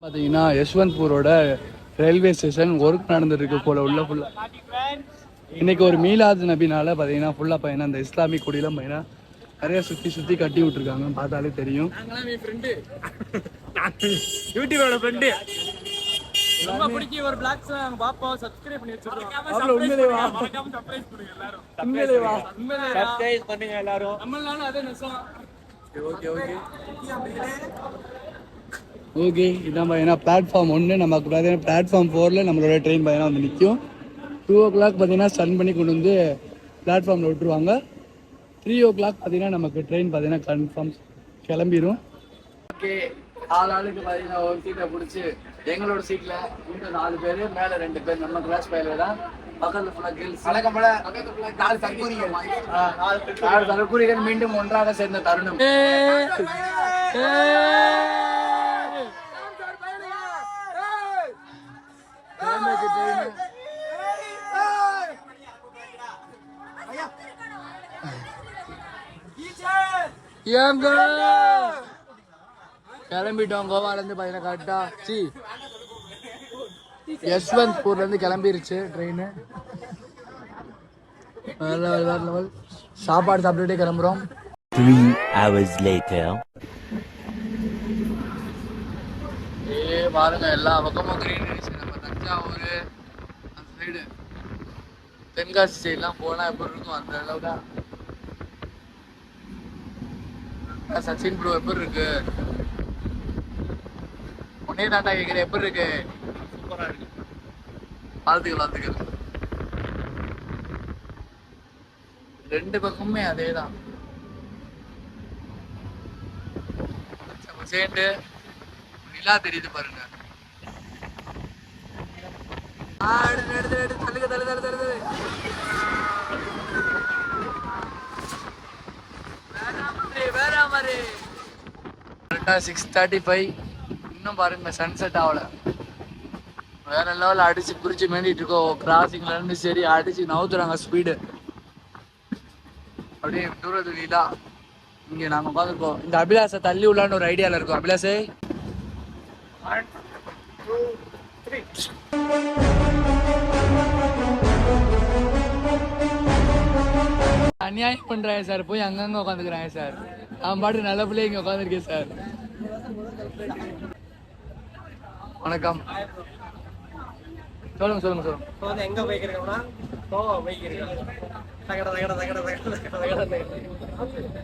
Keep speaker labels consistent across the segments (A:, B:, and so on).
A: பார்த்தீங்கன்னா யஷ்வந்த்பூரோட railway station work நடந்துருக்கு போல உள்ள ஃபுல்லாக. இன்னைக்கு ஒரு மீலாது நபினால பார்த்தீங்கன்னா ஃபுல்லாக பையனா அந்த இஸ்லாமிக் கொடியெல்லாம் பையனா நிறைய சுற்றி சுற்றி கட்டி விட்டுருக்காங்க. பார்த்தாலே தெரியும்.
B: யூடியூபோட ஃப்ரெண்டு ரொம்ப பிடிக்கும் ஒரு பிளாக்ஸ் நாங்க பாப்போம். சப்ஸ்கிரைப் பண்ணி வச்சிருக்கோம்.
A: உண்மையிலேவா
B: மறக்காம சர்ப்ரைஸ் பண்ணுங்க எல்லாரும்.
A: உண்மையிலேவா
B: சர்ப்ரைஸ் பண்ணுங்க எல்லாரும். நம்மளால அதே நெசம்.
A: Okay okay okay. இதான் பார்த்தீங்கன்னா பிளாட்ஃபார்ம் 1. நமக்கு பார்த்தீங்கன்னா பிளாட்ஃபார்ம் 4 நம்மளோட ட்ரெயின் பார்த்தீங்கன்னா வந்து நிற்கும். 2 o'clock பார்த்தீங்கன்னா ஸ்டன் பண்ணி கொண்டு வந்து பிளாட்ஃபார்மில் விட்டுருவாங்க. 3 o'clock பார்த்தீங்கன்னா நமக்கு ட்ரெயின் பார்த்தீங்கன்னா கன்ஃபார்ம் கிளம்பிடும். ஓகே, ஆளுக்கு பார்த்தீங்கன்னா ஒரு சீட்டை பிடிச்சி எங்களோட சீட்டில் இன்னும் 4 பேர், மேலே 2 பேர் நம்ம கிளாஸ் பையில தான். பக்கத்தில் ஃபுல்லாக கேர்ள்ஸ், நாலு தற்கூரிகள் மீண்டும் ஒன்றாக சேர்ந்த தருணம். கிளம்பிட்டோம். கோவாலேருந்து பார்த்தீங்கன்னா கரெக்டாக யஷ்வந்த்பூர்லேருந்து கிளம்பிருச்சு ட்ரெயின். வேற லெவல். சாப்பாடு சாப்பிட்டுட்டே கிளம்புறோம்.
C: 3 hours later.
A: பாருங்க எல்லா பக்கமும் கிரீனரிஸ். நம்ம தஞ்சாவூர் அந்த சைடு தென்காசி சைட்லாம் போனால் எப்படி இருக்கும் அந்த அளவுக்கு. சச்சின் ப்ரோ எப்படி இருக்கு? உன்னே தாண்டா கேட்குற எப்படி இருக்கு? சூப்பராக இருக்கு. வாழ்த்துக்கள். 2 பக்கமுமே அதே தான். சேர்ந்து நிலா தெரியுது பாருங்க. கரெக்டாக 6:35. இன்னும் பாருங்க சன்செட் ஆகல. வேற லெவலில் அடிச்சு குறிச்சு மேண்டிட்டு இருக்கோம். கிராசிங்ல இருந்து சரி அடிச்சு நவுத்துறாங்க ஸ்பீடு. அப்படியே தூரத்து வீடா இங்கே நாங்கள் உட்காந்துருக்கோம். இந்த அபிலாஷை தள்ளி உள்ளான்னு ஒரு ஐடியாவில் இருக்கோம். அபிலாஷே
B: 1 2 3.
A: அநியாயம் பண்றாங்க சார். போய் அங்கங்க உட்காந்துக்கிறாங்க சார். நான் பாட்டு நல்ல பிள்ளைங்க இங்கே உட்காந்துருக்கேன் சார். வணக்கம். சொல்லுங்க.
B: எங்க போய்க்கிறீங்கன்னா கோவா போய்க்கிறீங்க.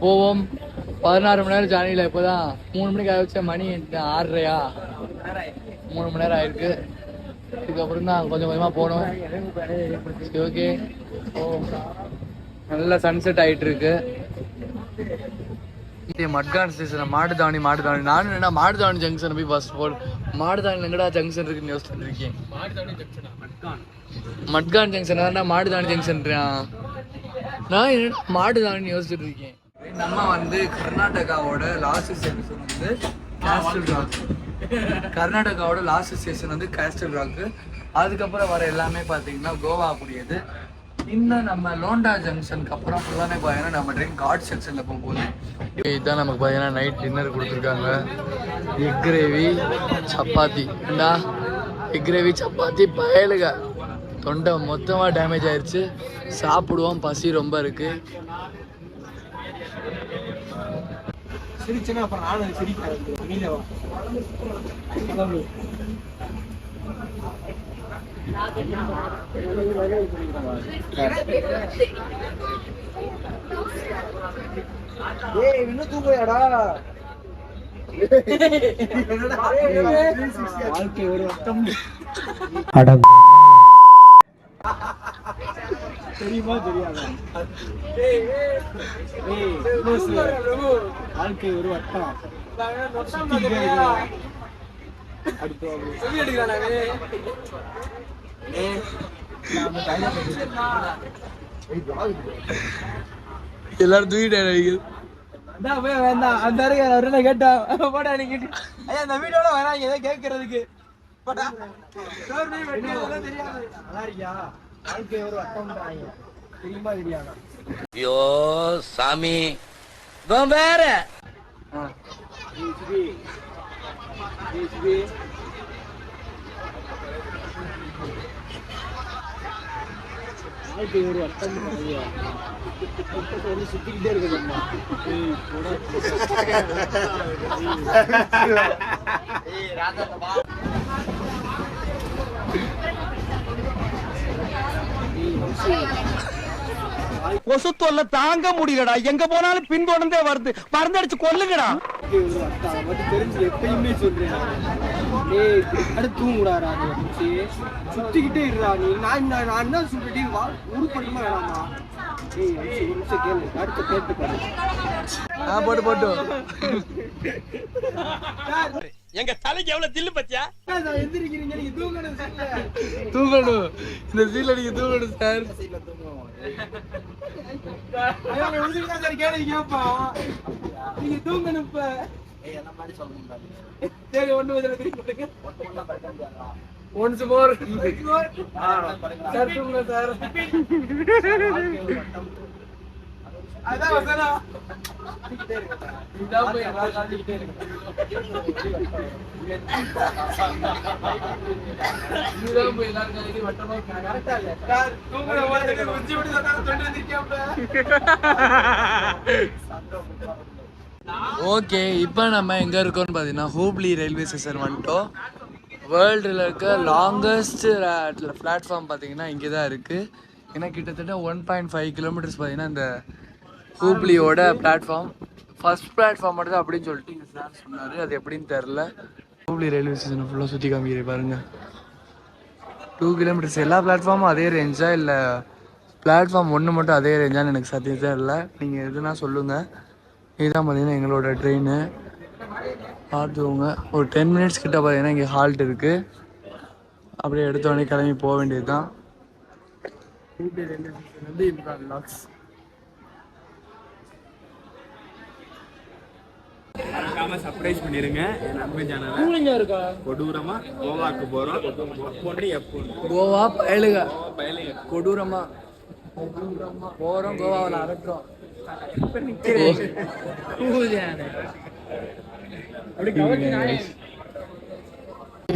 A: போவோம். 16 மணி நேரம் ஜானியில். இப்போதான் 3 மணிக்கு ஆயிடுச்சு. மணி 6:30. 3 மணி நேரம் ஆயிருக்கு. இதுக்கப்புறம் தான் கொஞ்சம் கொஞ்சமாக போகணும். ஓகே. நல்லா சன்செட் ஆகிட்டு இருக்கு. மட்கான் ஸ்டேஷன் மாடுதாவணி. நானும் என்ன மாடுதாவணி ஜங்ஷன் போய் ஃபர்ஸ்ட் போல் மாடுதாவணி எங்கடா ஜங்ஷன் இருக்குன்னு யோசிச்சுட்டு இருக்கேன். மட்கான் ஜங்ஷன் தான் மாடுதாவணி ஜங்ஷன். நான் என்ன மாடுதாவணி யோசிச்சுட்டு இருக்கேன். நம்ம வந்து கர்நாடகாவோட லாஸ்ட் ஸ்டேஷன் வந்து கேஸ்டல் ராக். கர்நாடகாவோட லாஸ்ட் ஸ்டேஷன் வந்து கேஸ்டல் ராக். அதுக்கப்புறம் வர எல்லாமே பார்த்தீங்கன்னா கோவா கூடியது. இன்னும் நம்ம லோண்டா ஜங்ஷனுக்கு அப்புறம் ஃபுல்லாமே பார்த்தீங்கன்னா நம்ம ட்ரெயின் காட் செக்ஷனில் போகும்போது இதுதான் நமக்கு பார்த்தீங்கன்னா நைட் டின்னர் கொடுத்துருக்காங்க. Egg gravy chapati. இந்தா எக் கிரேவி சப்பாத்தி பயலுக. தொண்டை மொத்தமாக டேமேஜ் ஆயிடுச்சு. சாப்பிடுவோம், பசி ரொம்ப இருக்கு.
B: இன்னும் தூங்குறியாடா? வாழ்க்கை ஒரு வட்டம். தெரியுமா தெரியாதா? வாழ்க்கை ஒரு வட்டம்.
A: எல்லாரும் தூக்கிட்டு
B: வேண்டாம். அந்த கேட்டா போட்டா நீங்க அந்த வீடியோல வராங்க ஏதோ கேட்கறதுக்கு.
C: ஐயோ சாமி வேற
B: ஒரு வட்டம் வந்து சுத்திக்கிட்டே இருக்குதும்மா.
D: கொசு தொல்லை தாங்க முடியலடா. எங்க போனாலும் பின்தொடர்ந்தே வருது. மருந்தடிச்சு கொல்லுங்கடா.
B: தெரிஞ்சு எப்பயுமே சொல்றேன், அடுத்து தூங்குடாரா சுத்திக்கிட்டே இருடா நீ. நான் என்ன சொல்லிட்டு உருப்படிமா வேணாமா? ஒரு நிமிஷம் கேளு, அடுத்து கேட்டு பாரு.
A: போட்டு
D: எங்க தலைக்கு எவ்வளவு தில்லு பத்தியா?
B: எந்திரிக்கிறீங்க நீங்க, தூங்கணும் சார்.
A: தூங்கணும், இந்த சீட்ல நீங்க தூங்கணும் சார்.
B: கேப்பா நீங்க தூங்கணும் இப்ப. சரி
A: ஒன்ஸ் மோர் சார், தூங்க சார்.
B: அதான் வசனம்.
A: இதான் போய் எல்லாரும் வட்டமா ஓகே. இப்போ நம்ம எங்கே இருக்கோம்னு பார்த்தீங்கன்னா ஹூப்ளி ரயில்வே ஸ்டேஷன் வந்துட்டோம். வேர்ல்டில் இருக்க லாங்கஸ்ட் பிளாட்ஃபார்ம் பார்த்தீங்கன்னா இங்கே தான் இருக்குது. ஏன்னா கிட்டத்தட்ட 1.5 கிலோமீட்டர்ஸ் பார்த்தீங்கன்னா இந்த ஹூப்ளியோட பிளாட்ஃபார்ம். ஃபர்ஸ்ட் பிளாட்ஃபார்ம் மட்டும் தான் அப்படின்னு சொல்லிட்டு இங்கே சார் சொன்னார். அது எப்படின்னு தெரில. ஹூப்ளி ரயில்வே ஸ்டேஷனை ஃபுல்லாக சுற்றி காமிக்கிறேன் பாருங்கள். 2 கிலோமீட்டர்ஸ். எல்லா பிளாட்ஃபார்மும் அதே ரேஞ்சா இல்லை பிளாட்ஃபார்ம் ஒன்று மட்டும் அதே ரேஞ்சான்னு எனக்கு சத்தியமாக இல்லை. நீங்கள் எதுனா சொல்லுங்கள். இதுதான் பார்த்தீங்கன்னா எங்களோட ட்ரெயின். பார்த்துக்கோங்க, ஒரு 10 மினிட்ஸ் கிட்ட பார்த்தீங்கன்னா இங்கே ஹால்ட் இருக்குது. அப்படியே எடுத்த உடனே கிளம்பி போக வேண்டியது தான். வந்து இம்ரான் லாக்ஸ்.
E: சர்ப்ரைஸ் பண்ணிருங்க என் அன்பு சேனலை. கொடூரமா கோவாக்கு போறோம்.
A: கோவா பயலுக கொடூரமா போறோம். கோவாவில் அகற்றோம்.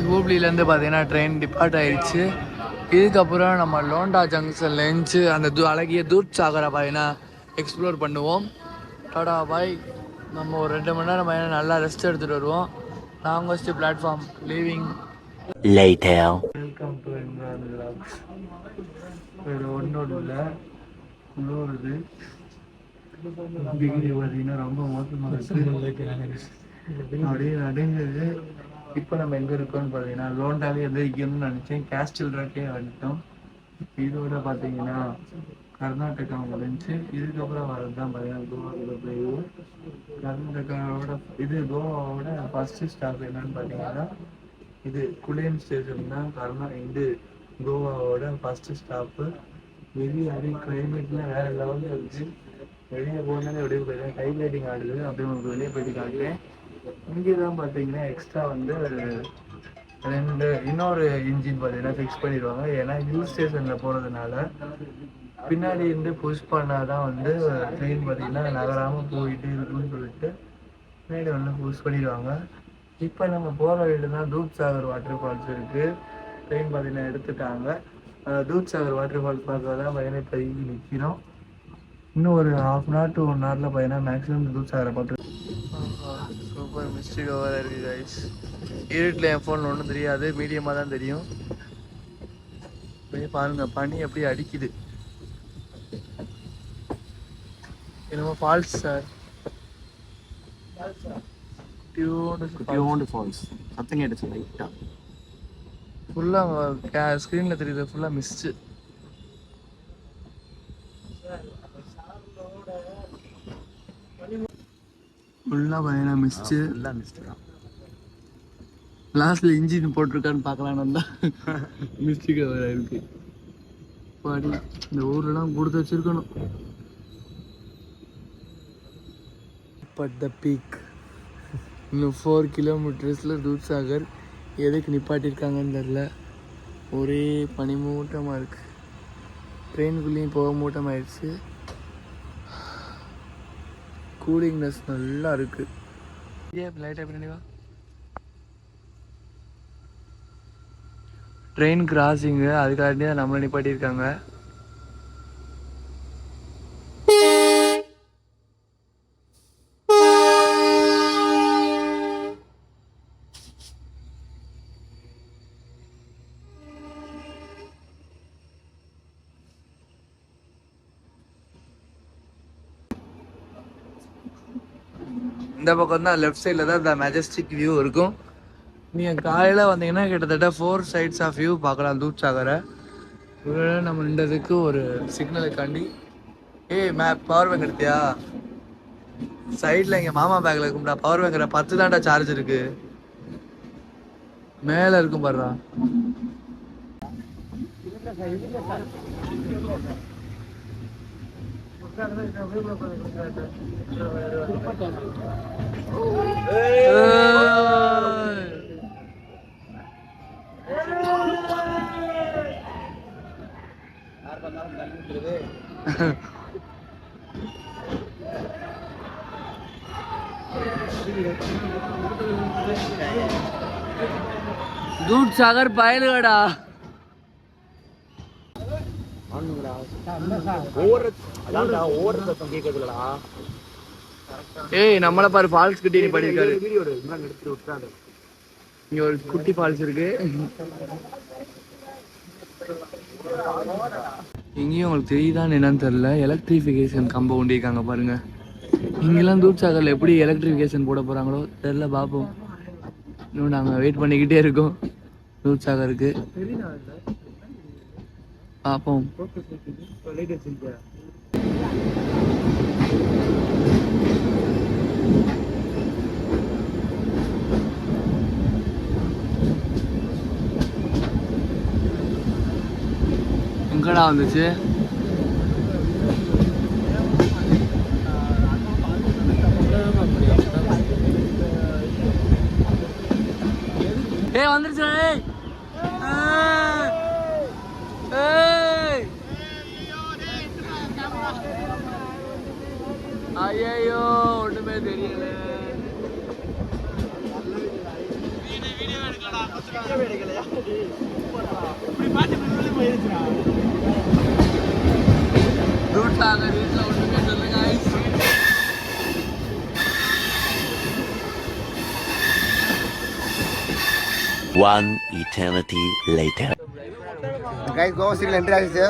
A: ஹூப்ளிலேருந்து பார்த்தீங்கன்னா ட்ரெயின் டிபார்ட் ஆயிடுச்சு. இதுக்கப்புறம் நம்ம லோண்டா ஜங்ஷன்ல இருந்துச்சு அந்த அழகிய தூத் சாகரை பார்த்தீங்கன்னா எக்ஸ்ப்ளோர் பண்ணுவோம். டாடா பாய். நம்ம ஒரு 2 மணி நேரம் பார்த்தீங்கன்னா நல்லா ரெஸ்ட் எடுத்துகிட்டு வருவோம். Longest platform leaving. Welcome to Imran logs. வேறு ஒன்றும் இல்லை, குளிருது. டிகிரி பார்த்தீங்கன்னா ரொம்ப மோசமாக இருக்குது. அப்படியே நடுங்குது. இப்போ நம்ம எங்கே இருக்கோம்னு பார்த்தீங்கன்னா லோண்டாவே எதிர்க்கணும்னு நினச்சேன். கேஸ்டில் ராக்கே வந்துட்டோம். இதோட பார்த்தீங்கன்னா கர்நாடகா முடிஞ்சு இதுக்கப்புறம் வரது தான் பார்த்தீங்கன்னா கோவாக்குள்ள போய் கர்நாடகாவோட கோவாவோட ஃபஸ்ட்டு ஸ்டாப் என்னன்னு பார்த்தீங்கன்னா இது குலேன் ஸ்டேஷன் தான். இது கோவாவோட ஃபஸ்ட்டு ஸ்டாப்பு. வெளியே அப்படியே கிளைமேட்லாம் வேறு லெவலில் இருக்குது. வெளியே போனாலே அப்படியே போயிடுவேன். டைப் ரைட்டிங் ஆடுது. அப்படியே உங்களுக்கு வெளியே போயிட்டு காட்டுறேன். இங்கே தான் பார்த்தீங்கன்னா எக்ஸ்ட்ரா வந்து இன்னொரு இன்ஜின் பார்த்தீங்கன்னா ஃபிக்ஸ் பண்ணிடுவாங்க. ஏன்னா ஹில் ஸ்டேஷனில் போகிறதுனால பின்னாடி இருந்து புஷ் பண்ணால் தான் வந்து ட்ரெயின் பார்த்தீங்கன்னா நகராமல் போயிட்டு இருக்குன்னு சொல்லிட்டு பின்னாடி வந்து புஷ் பண்ணிடுவாங்க. இப்போ நம்ம போகிற வழியில் தான் தூத் சாகர் வாட்டர் ஃபால்ஸ் இருக்குது. ட்ரெயின் பார்த்தீங்கன்னா எடுத்துட்டாங்க. தூத் சாகர் வாட்டர் ஃபால்ஸ் பார்க்க தான் பார்த்தீங்கன்னா இப்போ நிற்கிறோம். இன்னும் ஒரு 1/2 hour to 1 hour பார்த்தீங்கன்னா மேக்ஸிமம் தூத் சாகரை பார்த்து. சூப்பர் மிஸ்டேக் ஓவர் இருக்குது கைஸ். இருட்டில் என் ஃபோனில் ஒன்றும் தெரியாது, மீடியமாக தான் தெரியும். போய் பாருங்கள் பனி எப்படி அடிக்குது. என்னமோ ஃபால்ஸ் சார்.
E: Tuned falls. சத்தம் கேட்டுச்சு லைட்டாக.
A: ஃபுல்லாக ஸ்க்ரீனில் தெரியுது, ஃபுல்லாக மிஸ்டு. ஃபுல்லாக பார்த்தீங்கன்னா மிஸ்டு.
E: ஃபுல்லாக மிஸ்டு தான்.
A: லாஸ்ட்டில் இன்ஜின் போட்டிருக்கான்னு பார்க்கலான்னு வந்தால் மிஸ்டேக் இருக்குது. பாடி இந்த ஊர்லாம் கொடுத்து வச்சுருக்கணும். But the peak. இன்னும் 4 கிலோமீட்டர்ஸில் தூத் சாகர். எதுக்கு நிப்பாட்டியிருக்காங்கன்னு தெரில. ஒரே பனிமூட்டமாக இருக்குது. ட்ரெயினுக்குள்ளேயும் போக மூட்டமாயிடுச்சு. கூலிங்னஸ் நல்லா இருக்குது. லைட்டாக பின்னாடி வா. ட்ரெயின் கிராசிங்கு, அதுக்காண்டி தான் நம்மளை நிப்பாட்டியிருக்காங்க. இந்த பக்கம் தான் லெஃப்ட் சைடில் தான் இந்த மெஜஸ்டிக் வியூ இருக்கும். நீங்கள் காலையில் வந்தீங்கன்னா கிட்டத்தட்ட 4 சைட்ஸ் ஆஃப் வியூ பார்க்கலாம் தூத்சாகரை. நம்ம நின்றதுக்கு ஒரு சிக்னலுக்காண்டி. Power bank எடுத்தியா? சைடில் எங்கள் மாமா பேக்கில் இருக்கும்டா பவர் பேங்கில் 10 தான்டா சார்ஜ் இருக்கு. மேலே இருக்கும் பாருடா. दूधसागर பயலுகடா. ஏய் நம்மள பாரு ஃபால்ஸ் கிட்ட நீ படிக்காரு. இங்க ஒரு குட்டி ஃபால்ஸ் இருக்கு. இங்கேயும் உங்களுக்கு தெரியுதான்னு என்னன்னு தெரியல, எலக்ட்ரிஃபிகேஷன் கம்பம் ஒண்டிருக்காங்க பாருங்க. இங்கெல்லாம் தூத்சாகர்ல எப்படி எலக்ட்ரிஃபிகேஷன் போட போறாங்களோ தெரியல, பார்ப்போம். இன்னும் நாங்கள் வெயிட் பண்ணிக்கிட்டே இருக்கோம் தூத்சாகருக்கு. பார்ப்போம். எங்கடா வந்துச்சு? வந்துருச்சு. ஐயோ ஒண்ணுமே தெரியல. தூத்சாகர் வீட்டுல ஒண்ணுமே சொல்லுங்க.
C: One eternity later.
F: Guys Goa city entry ஆயிடுச்சு.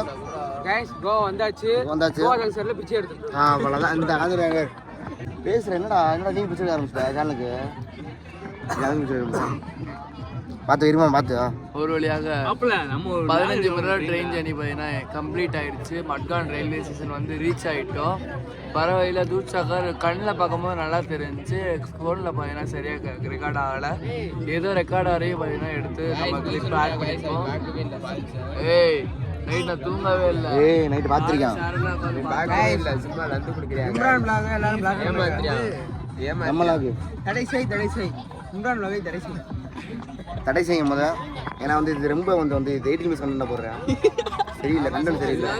B: गाइस கோவா வந்தாச்சு. கோவா ஜங்ஷன்ல பிச்சை எடுத்து.
F: அவ்வளவுதான். இந்த ஆந்திராங்க பேசுற என்னடா நீ பிச்சை ஆரம்பிச்சிட்ட சேனலுக்கு. பார்த்து இருமா பார்த்து.
A: ஒரு வழியாக 15 மணி நேரம் ட்ரெயின் ஜர்னி பார்த்தீங்கன்னா கம்ப்ளீட் ஆயிடுச்சு. மட்கான் ரயில்வே ஸ்டேஷன் வந்து ரீச் ஆகிட்டோம். பரவாயில்ல. தூத்சாகர் கண்ணில் பார்க்கும்போது நல்லா தெரிஞ்சிச்சு. ஃபோனில் பார்த்தீங்கன்னா சரியாக ரெக்கார்ட் ஆகலை. ஏதோ ரெக்கார்ட் ஆகியும் பார்த்தீங்கன்னா எடுத்து நம்ம கிளிப் ஆட் பண்ணியிருக்கோம். ஏய் நைட் நான் தூங்கவே இல்லை.
F: நைட் பார்த்துருக்கேன். தடை செய்யும் போது ஏன்னா வந்து இது ரொம்ப வந்து 18 மினிட்ஸ் கண்டென்ட் போடுறேன். சரியில்லை, கண்டென்ட் சரியில்லை.